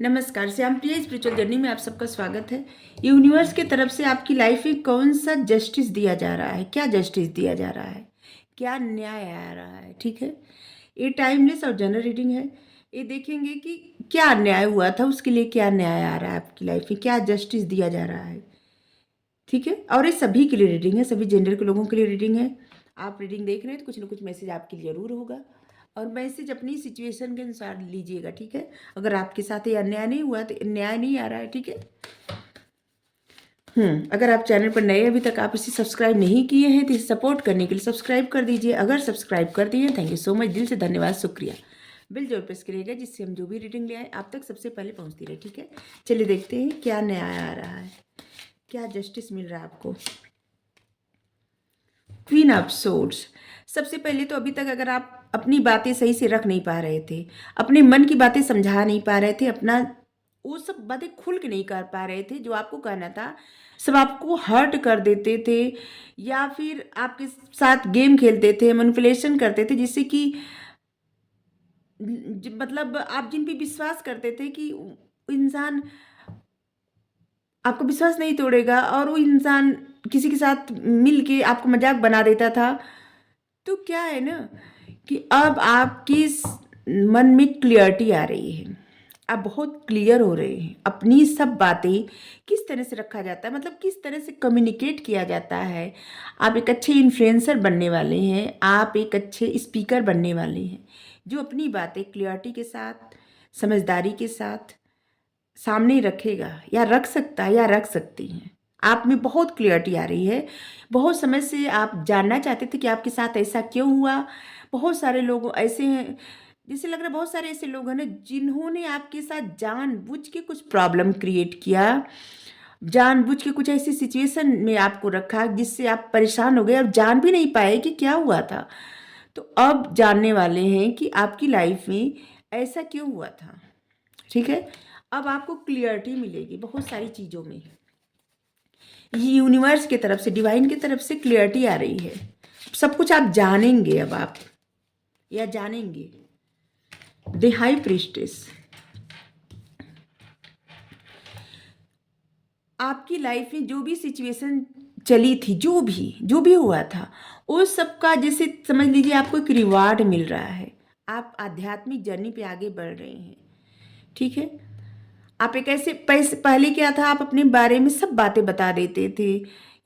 नमस्कार, श्याम प्रिया spiritual journey में आप सबका स्वागत है। यूनिवर्स की तरफ से आपकी लाइफ में कौन सा जस्टिस दिया जा रहा है, क्या जस्टिस दिया जा रहा है, क्या न्याय आ रहा है। ठीक है, ये टाइमलेस और जनरल रीडिंग है। ये देखेंगे कि क्या अन्याय हुआ था, उसके लिए क्या न्याय आ रहा है आपकी लाइफ में, क्या जस्टिस दिया जा रहा है। ठीक है, और ये सभी के लिए रीडिंग है, सभी जेंडर के लोगों के लिए रीडिंग है। आप रीडिंग देख रहे हैं तो कुछ ना कुछ मैसेज आपके लिए ज़रूर होगा, और मैसेज अपनी सिचुएशन के अनुसार लीजिएगा। ठीक है, अगर आपके साथ ये अन्याय नहीं हुआ तो न्याय नहीं आ रहा है। ठीक है, अगर आप चैनल पर नए अभी तक आप इसे सब्सक्राइब नहीं किए हैं तो इसे सपोर्ट करने के लिए सब्सक्राइब कर दीजिए। अगर सब्सक्राइब कर दिए, थैंक यू सो मच, दिल से धन्यवाद, शुक्रिया। बिल जरूर प्रेस करिएगा जिससे हम जो भी रीडिंग ले आए आप तक सबसे पहले पहुंचती रहे। ठीक है, चलिए देखते हैं क्या न्याय आ रहा है, क्या जस्टिस मिल रहा है आपको। Queen of swords. सबसे पहले तो अभी तक अगर आप अपनी बातें सही से रख नहीं पा रहे थे, अपने मन की बातें समझा नहीं पा रहे थे, अपना वो सब बातें खुल के नहीं कर पा रहे थे, जो आपको कहना था सब आपको हर्ट कर देते थे, या फिर आपके साथ गेम खेलते थे, मैनिपुलेशन करते थे, जिससे कि मतलब आप जिन पे विश्वास करते थे कि इंसान आपको विश्वास नहीं तोड़ेगा, और वो इंसान किसी के साथ मिल के आपको मजाक बना देता था। तो क्या है ना कि अब आपकी मन में क्लियरिटी आ रही है, आप बहुत क्लियर हो रहे हैं। अपनी सब बातें किस तरह से रखा जाता है, मतलब किस तरह से कम्युनिकेट किया जाता है। आप एक अच्छे इन्फ्लुएंसर बनने वाले हैं, आप एक अच्छे स्पीकर बनने वाले हैं, जो अपनी बातें क्लियरिटी के साथ, समझदारी के साथ सामने रखेगा, या रख सकता है, या रख सकती हैं। आप में बहुत क्लियरिटी आ रही है। बहुत समय से आप जानना चाहते थे कि आपके साथ ऐसा क्यों हुआ। बहुत सारे लोग ऐसे हैं, जैसे लग रहा है बहुत सारे ऐसे लोग हैं ना जिन्होंने आपके साथ जानबूझ के कुछ प्रॉब्लम क्रिएट किया, जानबूझ के कुछ ऐसी सिचुएशन में आपको रखा जिससे आप परेशान हो गए और जान भी नहीं पाए कि क्या हुआ था। तो अब जानने वाले हैं कि आपकी लाइफ में ऐसा क्यों हुआ था। ठीक है, अब आपको क्लियरिटी मिलेगी बहुत सारी चीज़ों में। ये यूनिवर्स की तरफ से, डिवाइन की तरफ से क्लियरिटी आ रही है। सब कुछ आप जानेंगे अब आप, या जानेंगे। The high priestess. आपकी लाइफ में जो भी सिचुएशन चली थी, जो भी हुआ था, उस सब का जैसे समझ लीजिए आपको एक रिवार्ड मिल रहा है। आप आध्यात्मिक जर्नी पे आगे बढ़ रहे हैं। ठीक है, आप एक ऐसे पहले क्या था, आप अपने बारे में सब बातें बता देते थे,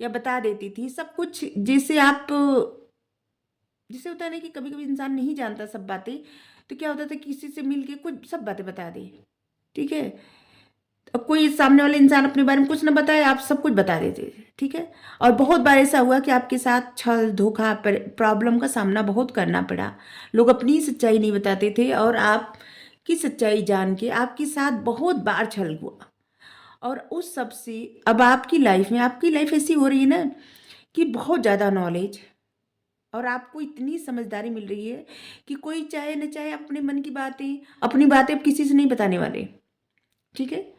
या बता देती थी सब कुछ। जैसे आप, जैसे होता है ना कि कभी कभी इंसान नहीं जानता सब बातें, तो क्या होता था किसी से मिल के कुछ सब बातें बता दे। ठीक है, अब कोई सामने वाले इंसान अपने बारे में कुछ ना बताए, आप सब कुछ बता देते थे। ठीक है, और बहुत बार ऐसा हुआ कि आपके साथ छल धोखा प्रॉब्लम का सामना बहुत करना पड़ा। लोग अपनी सच्चाई नहीं बताते थे, और आप की सच्चाई जान के आपके साथ बहुत बार छल हुआ। और उस सब से अब आपकी लाइफ में, आपकी लाइफ ऐसी हो रही है ना कि बहुत ज़्यादा नॉलेज, और आपको इतनी समझदारी मिल रही है कि कोई चाहे न चाहे अपने मन की बातें, अपनी बातें अब किसी से नहीं बताने वाले। ठीक है,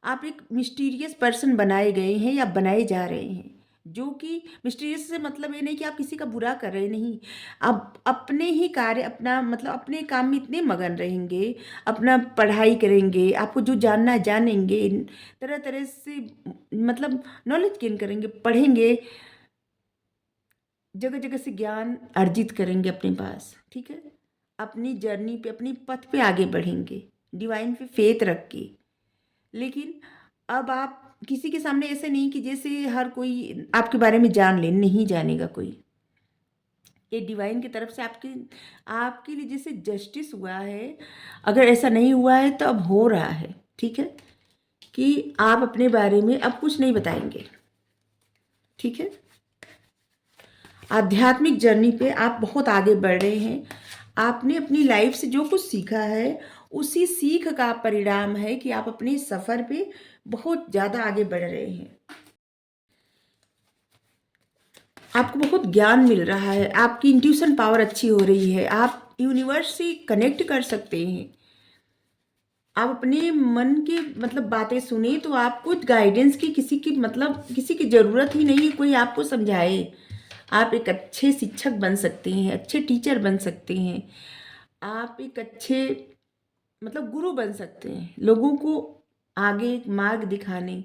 आप एक मिस्टीरियस पर्सन बनाए गए हैं या बनाए जा रहे हैं, जो कि मिस्टीरियस से मतलब ये नहीं कि आप किसी का बुरा कर रहे, नहीं। आप अपने ही कार्य, अपना मतलब अपने काम में इतने मगन रहेंगे, अपना पढ़ाई करेंगे, आपको जो जानना है जानेंगे, तरह तरह से मतलब नॉलेज गेन करेंगे, पढ़ेंगे, जगह जगह से ज्ञान अर्जित करेंगे अपने पास। ठीक है, अपनी जर्नी पे, अपनी पथ पे आगे बढ़ेंगे, डिवाइन पे फेथ रख के। लेकिन अब आप किसी के सामने ऐसे नहीं कि जैसे हर कोई आपके बारे में जान ले, नहीं जानेगा कोई। ये डिवाइन की तरफ से आपके आपके लिए जैसे जस्टिस हुआ है, अगर ऐसा नहीं हुआ है तो अब हो रहा है। ठीक है, कि आप अपने बारे में अब कुछ नहीं बताएंगे। ठीक है, आध्यात्मिक जर्नी पे आप बहुत आगे बढ़ रहे हैं। आपने अपनी लाइफ से जो कुछ सीखा है, उसी सीख का परिणाम है कि आप अपने सफ़र पे बहुत ज़्यादा आगे बढ़ रहे हैं। आपको बहुत ज्ञान मिल रहा है, आपकी इंट्यूशन पावर अच्छी हो रही है, आप यूनिवर्स से कनेक्ट कर सकते हैं। आप अपने मन की मतलब बातें सुने तो आपको गाइडेंस की, किसी की मतलब किसी की ज़रूरत ही नहीं है कोई आपको समझाए। आप एक अच्छे शिक्षक बन सकते हैं, अच्छे टीचर बन सकते हैं, आप एक अच्छे मतलब गुरु बन सकते हैं, लोगों को आगे मार्ग दिखाने,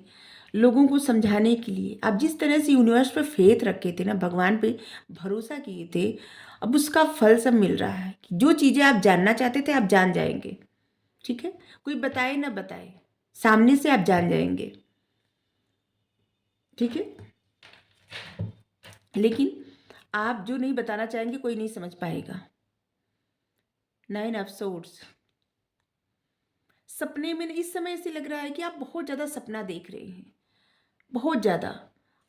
लोगों को समझाने के लिए। आप जिस तरह से यूनिवर्स पे फेथ रखे थे ना, भगवान पे भरोसा किए थे, अब उसका फल सब मिल रहा है कि जो चीज़ें आप जानना चाहते थे आप जान जाएंगे। ठीक है, कोई बताए ना बताए, सामने से आप जान जाएंगे। ठीक है, लेकिन आप जो नहीं बताना चाहेंगे कोई नहीं समझ पाएगा। 9 ऑफ सोर्ड्स, सपने में इस समय ऐसे लग रहा है कि आप बहुत ज़्यादा सपना देख रहे हैं, बहुत ज़्यादा।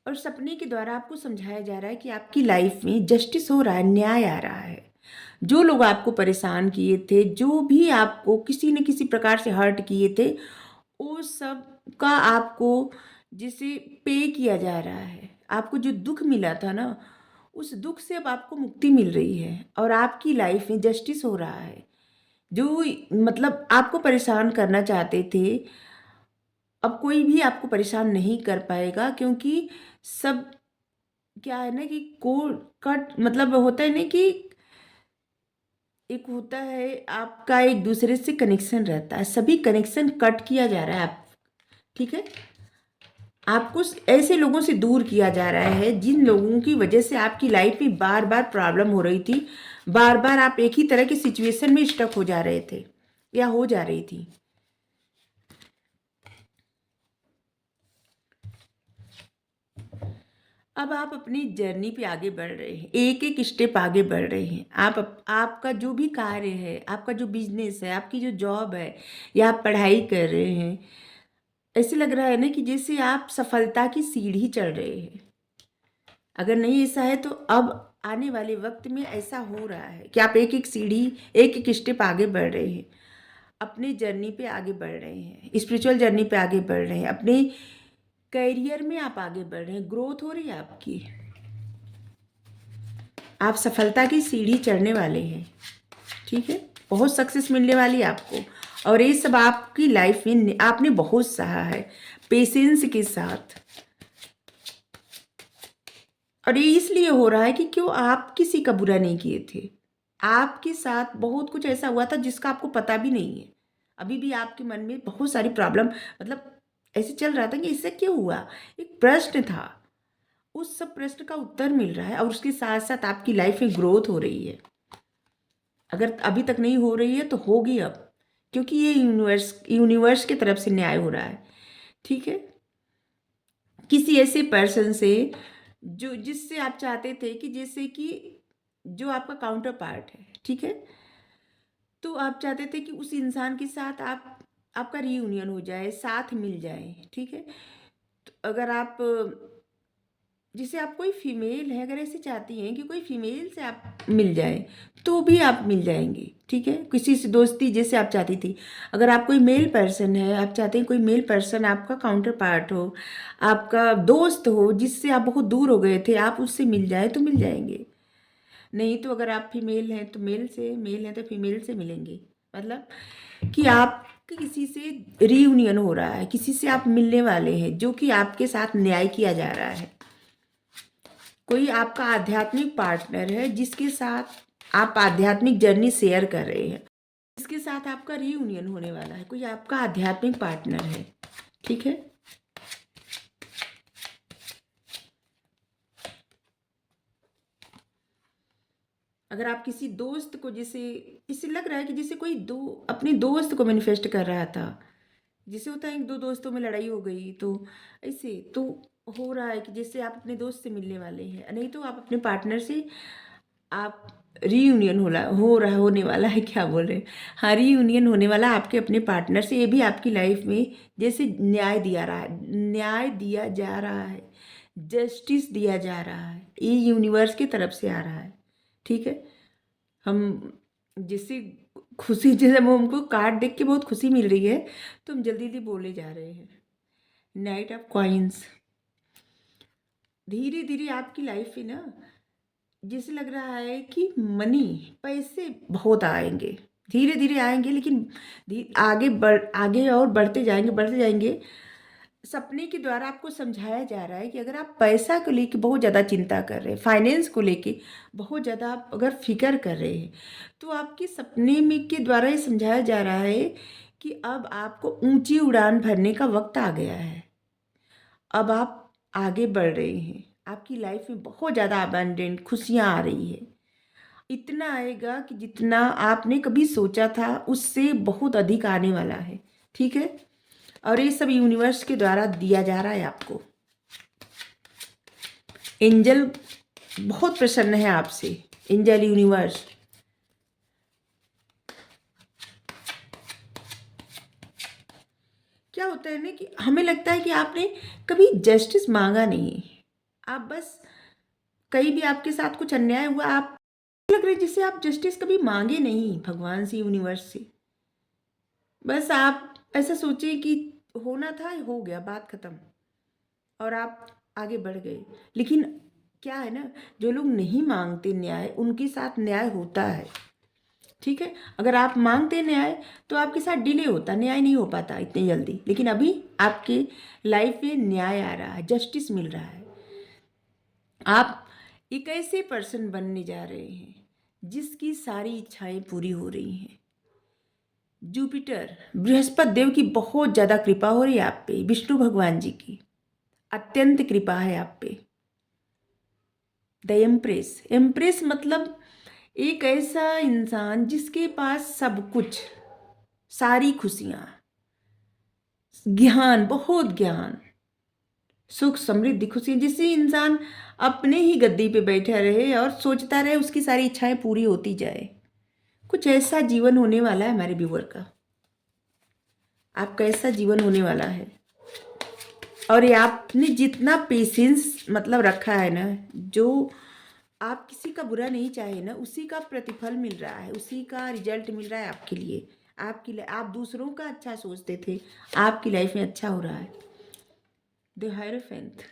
और सपने के द्वारा आपको समझाया जा रहा है कि आपकी लाइफ में जस्टिस हो रहा है, न्याय आ रहा है। जो लोग आपको परेशान किए थे, जो भी आपको किसी न किसी प्रकार से हर्ट किए थे, वो सब का आपको जिसे पे किया जा रहा है। आपको जो दुख मिला था ना, उस दुख से अब आपको मुक्ति मिल रही है और आपकी लाइफ में जस्टिस हो रहा है। जो मतलब आपको परेशान करना चाहते थे, अब कोई भी आपको परेशान नहीं कर पाएगा, क्योंकि सब क्या है ना कि कोड कट, मतलब होता है ना कि एक होता है आपका एक दूसरे से कनेक्शन रहता है, सभी कनेक्शन कट किया जा रहा है आप। ठीक है, आपको ऐसे लोगों से दूर किया जा रहा है जिन लोगों की वजह से आपकी लाइफ में बार बार प्रॉब्लम हो रही थी, बार बार आप एक ही तरह की सिचुएशन में स्टक हो जा रहे थे या हो जा रही थी। अब आप अपनी जर्नी पे आगे बढ़ रहे हैं, एक एक स्टेप आगे बढ़ रहे हैं। आपका जो भी कार्य है, आपका जो बिजनेस है, आपकी जो जॉब है, या आप पढ़ाई कर रहे हैं, ऐसे लग रहा है ना कि जैसे आप सफलता की सीढ़ी चढ़ रहे हैं। अगर नहीं ऐसा है तो अब आने वाले वक्त में ऐसा हो रहा है कि आप एक एक सीढ़ी, एक एक स्टेप आगे बढ़ रहे हैं, अपने जर्नी पे आगे बढ़ रहे हैं, स्पिरिचुअल जर्नी पे आगे बढ़ रहे हैं, अपने करियर में आप आगे बढ़ रहे हैं, ग्रोथ हो रही है आपकी, आप सफलता की सीढ़ी चढ़ने वाले हैं। ठीक है, बहुत सक्सेस मिलने वाली है आपको। और ये सब आपकी लाइफ में आपने बहुत सहा है पेशेंस के साथ। और ये इसलिए हो रहा है कि क्यों आप किसी का बुरा नहीं किए थे, आपके साथ बहुत कुछ ऐसा हुआ था जिसका आपको पता भी नहीं है। अभी भी आपके मन में बहुत सारी प्रॉब्लम, मतलब ऐसे चल रहा था कि इससे क्यों हुआ, एक प्रश्न था। उस सब प्रश्न का उत्तर मिल रहा है और उसके साथ साथ आपकी लाइफ में ग्रोथ हो रही है। अगर अभी तक नहीं हो रही है तो होगी अब, क्योंकि ये यूनिवर्स की तरफ से न्याय हो रहा है। ठीक है, किसी ऐसे पर्सन से जो जिससे आप चाहते थे कि जैसे कि जो आपका काउंटर पार्ट है, ठीक है, तो आप चाहते थे कि उस इंसान के साथ आपका रीयूनियन हो जाए, साथ मिल जाए। ठीक है, तो अगर आप जैसे आप कोई फीमेल है, अगर ऐसे चाहती हैं कि कोई फीमेल से आप मिल जाए तो भी आप मिल जाएंगे। ठीक है, किसी से दोस्ती जैसे आप चाहती थी, अगर आप कोई मेल पर्सन है, आप चाहते हैं कोई मेल पर्सन आपका काउंटर पार्ट हो, आपका दोस्त हो, जिससे आप बहुत दूर हो गए थे, आप उससे मिल जाए तो मिल जाएंगे। नहीं तो अगर आप फीमेल हैं तो मेल से, मेल हैं तो फीमेल से मिलेंगे। मतलब कि आप किसी से रीयूनियन हो रहा है, किसी से आप मिलने वाले हैं जो कि आपके साथ न्याय किया जा रहा है। कोई आपका आध्यात्मिक पार्टनर है जिसके साथ आप आध्यात्मिक जर्नी शेयर कर रहे हैं, जिसके साथ आपका रीयूनियन होने वाला है, कोई आपका आध्यात्मिक पार्टनर है। ठीक है, अगर आप किसी दोस्त को, जैसे इसे लग रहा है कि जैसे कोई दो अपने दोस्त को मैनिफेस्ट कर रहा था, जैसे होता है दो दोस्तों में लड़ाई हो गई तो ऐसे तो हो रहा है कि जैसे आप अपने दोस्त से मिलने वाले हैं, नहीं तो आप अपने पार्टनर से आप रीयूनियन होने वाला है, क्या बोल रहे हैं, हाँ रीयूनियन होने वाला आपके अपने पार्टनर से। ये भी आपकी लाइफ में जैसे न्याय दिया जा रहा है, जस्टिस दिया जा रहा है, ये यूनिवर्स की तरफ से आ रहा है। ठीक है, हम जिससे खुशी, जैसे वो हमको कार्ड देख के बहुत खुशी मिल रही है तो हम जल्दी जल्दी बोले जा रहे हैं। नाइट ऑफ कॉइन्स, धीरे धीरे आपकी लाइफ में ना जैसे लग रहा है कि मनी, पैसे बहुत आएंगे, धीरे धीरे आएंगे, लेकिन आगे और बढ़ते जाएंगे, बढ़ते जाएंगे। सपने के द्वारा आपको समझाया जा रहा है कि अगर आप पैसा को लेके बहुत ज़्यादा चिंता कर रहे हैं, फाइनेंस को लेके बहुत ज़्यादा आप अगर फिक्र कर रहे हैं, तो आपके सपने में के द्वारा ये समझाया जा रहा है कि अब आपको ऊंची उड़ान भरने का वक्त आ गया है। अब आप आगे बढ़ रहे हैं, आपकी लाइफ में बहुत ज़्यादा अबंडेंट खुशियाँ आ रही है। इतना आएगा कि जितना आपने कभी सोचा था उससे बहुत अधिक आने वाला है। ठीक है, और ये सब यूनिवर्स के द्वारा दिया जा रहा है आपको। एंजल बहुत प्रसन्न है आपसे, एंजल यूनिवर्स। क्या होता है ना कि हमें लगता है कि आपने कभी जस्टिस मांगा नहीं, आप बस कहीं भी आपके साथ कुछ अन्याय हुआ, आप लग रहा है जिससे आप जस्टिस कभी मांगे नहीं भगवान से, यूनिवर्स से। बस आप ऐसा सोचिए कि होना था, हो गया, बात खत्म, और आप आगे बढ़ गए। लेकिन क्या है ना, जो लोग नहीं मांगते न्याय, उनके साथ न्याय होता है। ठीक है, अगर आप मांगते न्याय तो आपके साथ डिले होता, न्याय नहीं हो पाता इतनी जल्दी। लेकिन अभी आपके लाइफ में न्याय आ रहा है, जस्टिस मिल रहा है। आप एक ऐसे पर्सन बनने जा रहे हैं जिसकी सारी इच्छाएं पूरी हो रही हैं। जुपिटर, बृहस्पति देव की बहुत ज़्यादा कृपा हो रही है आप पे, विष्णु भगवान जी की अत्यंत कृपा है आप पे। द एम्प्रेस, एम्प्रेस मतलब एक ऐसा इंसान जिसके पास सब कुछ, सारी खुशियाँ, ज्ञान, बहुत ज्ञान, सुख समृद्धि खुशी, जिससे इंसान अपने ही गद्दी पे बैठा रहे और सोचता रहे उसकी सारी इच्छाएं पूरी होती जाए। कुछ ऐसा जीवन होने वाला है हमारे व्यूअर का, आपका ऐसा जीवन होने वाला है। और ये आपने जितना पेशेंस मतलब रखा है ना, जो आप किसी का बुरा नहीं चाहे ना, उसी का प्रतिफल मिल रहा है, उसी का रिजल्ट मिल रहा है आपके लिए। आप दूसरों का अच्छा सोचते थे, आपकी लाइफ में अच्छा हो रहा है। द हायरोफेंट,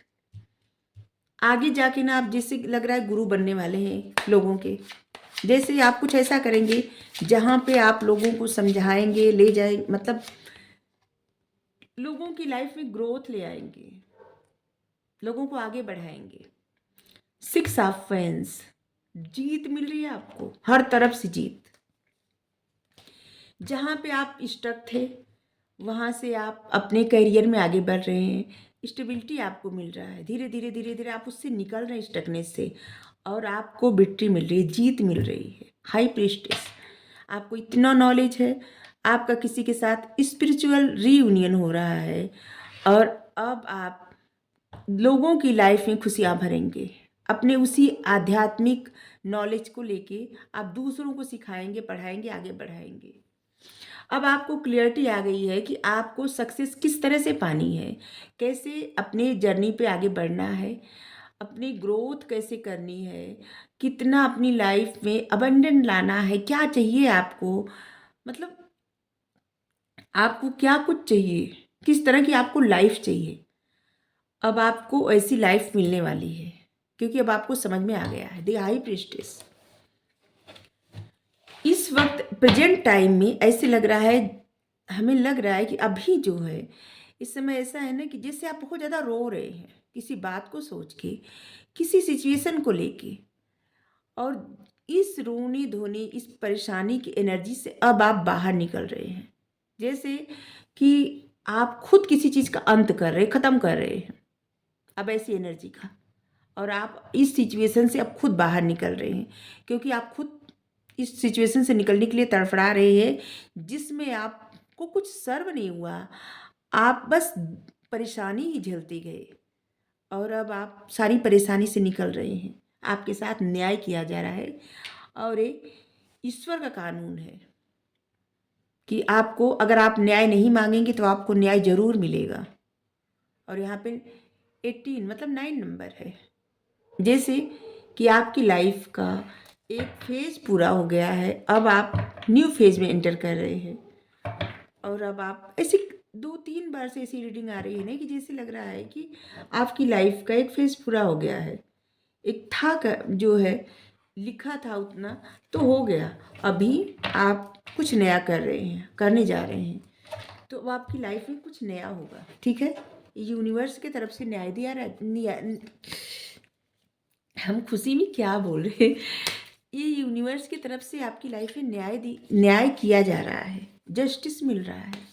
आगे जाके ना आप जैसे लग रहा है गुरु बनने वाले हैं लोगों के। जैसे आप कुछ ऐसा करेंगे जहाँ पे आप लोगों को समझाएंगे, ले जाएंगे, मतलब लोगों की लाइफ में ग्रोथ ले आएंगे, लोगों को आगे बढ़ाएंगे। 6 ऑफ वैंड्स, जीत मिल रही है आपको, हर तरफ से जीत। जहाँ पे आप स्टक थे वहाँ से आप अपने करियर में आगे बढ़ रहे हैं, स्टेबिलिटी आपको मिल रहा है। धीरे धीरे धीरे धीरे आप उससे निकल रहे हैं स्टकनेस से, और आपको विक्ट्री मिल रही है, जीत मिल रही है। हाई प्रीस्टेस, आपको इतना नॉलेज है, आपका किसी के साथ स्पिरिचुअल रीयूनियन हो रहा है, और अब आप लोगों की लाइफ में खुशियाँ भरेंगे। अपने उसी आध्यात्मिक नॉलेज को लेके आप दूसरों को सिखाएंगे, पढ़ाएंगे, आगे बढ़ाएंगे। अब आपको क्लियरिटी आ गई है कि आपको सक्सेस किस तरह से पानी है, कैसे अपने जर्नी पे आगे बढ़ना है, अपनी ग्रोथ कैसे करनी है, कितना अपनी लाइफ में अबंडेंट लाना है, क्या चाहिए आपको, मतलब आपको क्या कुछ चाहिए, किस तरह की आपको लाइफ चाहिए। अब आपको ऐसी लाइफ मिलने वाली है, क्योंकि अब आपको समझ में आ गया है। द हाई प्रीस्टेस, इस वक्त प्रेजेंट टाइम में ऐसे लग रहा है, हमें लग रहा है कि अभी जो है इस समय ऐसा है ना कि जैसे आप बहुत ज़्यादा रो रहे हैं किसी बात को सोच के, किसी सिचुएशन को लेके, और इस रोनी धोनी, इस परेशानी की एनर्जी से अब आप बाहर निकल रहे हैं। जैसे कि आप खुद किसी चीज़ का अंत कर रहे हैं, ख़त्म कर रहे हैं अब ऐसी एनर्जी का, और आप इस सिचुएशन से अब खुद बाहर निकल रहे हैं, क्योंकि आप खुद इस सिचुएशन से निकलने के लिए तड़फड़ा रहे हैं जिसमें आपको कुछ सर्व नहीं हुआ, आप बस परेशानी ही झेलते गए, और अब आप सारी परेशानी से निकल रहे हैं। आपके साथ न्याय किया जा रहा है, और ये ईश्वर का कानून है कि आपको, अगर आप न्याय नहीं मांगेंगे तो आपको न्याय जरूर मिलेगा। और यहाँ पे 18 मतलब 9 नंबर है, जैसे कि आपकी लाइफ का एक फेज पूरा हो गया है, अब आप न्यू फेज में एंटर कर रहे हैं। और अब आप ऐसी 2-3 बार से ऐसी रीडिंग आ रही है ना कि जैसे लग रहा है कि आपकी लाइफ का एक फेज पूरा हो गया है, एक था जो है लिखा था उतना तो हो गया, अभी आप कुछ नया कर रहे हैं, करने जा रहे हैं, तो अब आपकी लाइफ में कुछ नया होगा। ठीक है, यूनिवर्स की तरफ से न्याय दिया हम खुशी में क्या बोल रहे हैं, ये यूनिवर्स की तरफ से आपकी लाइफ में न्याय किया जा रहा है, जस्टिस मिल रहा है।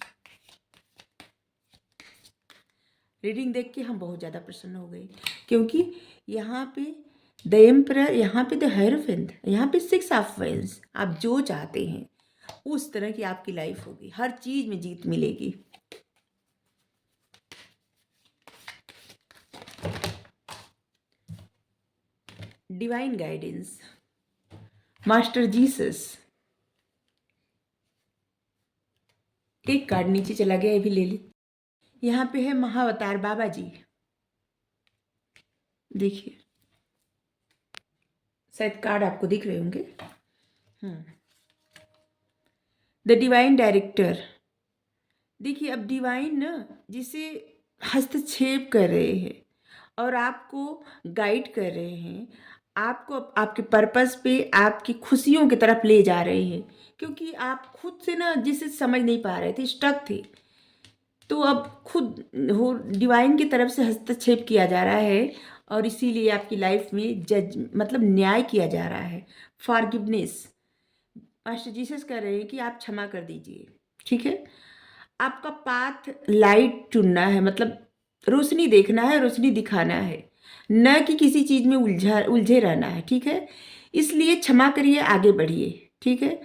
रीडिंग देख के हम बहुत ज़्यादा प्रसन्न हो गए, क्योंकि यहाँ पे द एम्परर, यहाँ पे द हेरोफेंट, यहाँ पे 6 ऑफ वेंस। आप जो चाहते हैं उस तरह की आपकी लाइफ होगी, हर चीज़ में जीत मिलेगी। Divine guidance, master Jesus. एक कार्ड नीचे चला गया, ये भी ले ली। यहाँ पे है महाअवतार बाबा जी, देखिए शायद कार्ड आपको दिख रहे होंगे। The divine director. देखिए अब डिवाइन ना जिसे हस्तक्षेप कर रहे हैं और आपको गाइड कर रहे हैं, आपको आपके पर्पस पे, आपकी खुशियों की तरफ ले जा रहे हैं, क्योंकि आप खुद से ना जिसे समझ नहीं पा रहे थे, स्टक थे, तो अब खुद हो डिवाइन की तरफ से हस्तक्षेप किया जा रहा है और इसीलिए आपकी लाइफ में मतलब न्याय किया जा रहा है। फॉरगिवनेस, मास्टर जीसस कह रहे हैं कि आप क्षमा कर दीजिए, ठीक है। आपका पाथ लाइट चुनना है, मतलब रोशनी देखना है, रोशनी दिखाना है, न कि किसी चीज़ में उलझे रहना है, ठीक है। इसलिए क्षमा करिए, आगे बढ़िए, ठीक है।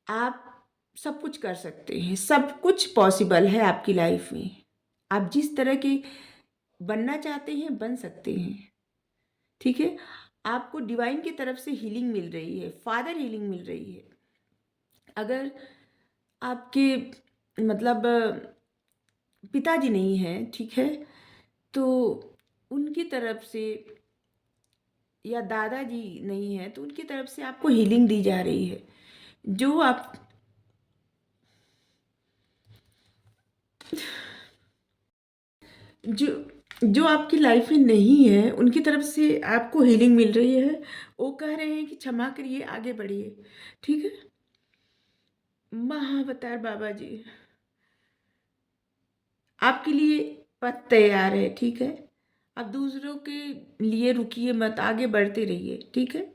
आप सब कुछ कर सकते हैं, सब कुछ पॉसिबल है आपकी लाइफ में। आप जिस तरह के बनना चाहते हैं बन सकते हैं, ठीक है। आपको डिवाइन की तरफ से हीलिंग मिल रही है, फादर हीलिंग मिल रही है। अगर आपके मतलब पिताजी नहीं हैं, ठीक है, तो उनकी तरफ से, या दादाजी नहीं है तो उनकी तरफ से आपको हीलिंग दी जा रही है। जो आप जो जो आपकी लाइफ में नहीं है उनकी तरफ से आपको हीलिंग मिल रही है। वो कह रहे हैं कि क्षमा करिए, आगे बढ़िए, ठीक है। महाअवतार बाबा जी आपके लिए पथ तैयार है, ठीक है। आप दूसरों के लिए रुकिए मत, आगे बढ़ते रहिए, ठीक है।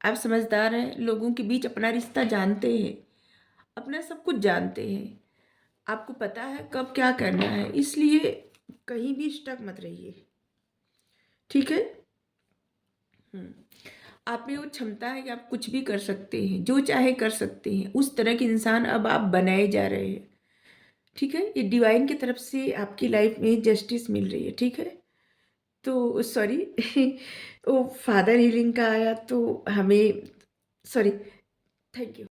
आप समझदार हैं, लोगों के बीच अपना रिश्ता जानते हैं, अपना सब कुछ जानते हैं, आपको पता है कब क्या करना है, इसलिए कहीं भी स्टक मत रहिए, ठीक है। आप में वो क्षमता है कि आप कुछ भी कर सकते हैं, जो चाहे कर सकते हैं, उस तरह के इंसान अब आप बनाए जा रहे हैं, ठीक है। ये डिवाइन की तरफ से आपकी लाइफ में जस्टिस मिल रही है, ठीक है। तो सॉरी वो फादर हीलिंग का आया तो हमें, सॉरी, थैंक यू।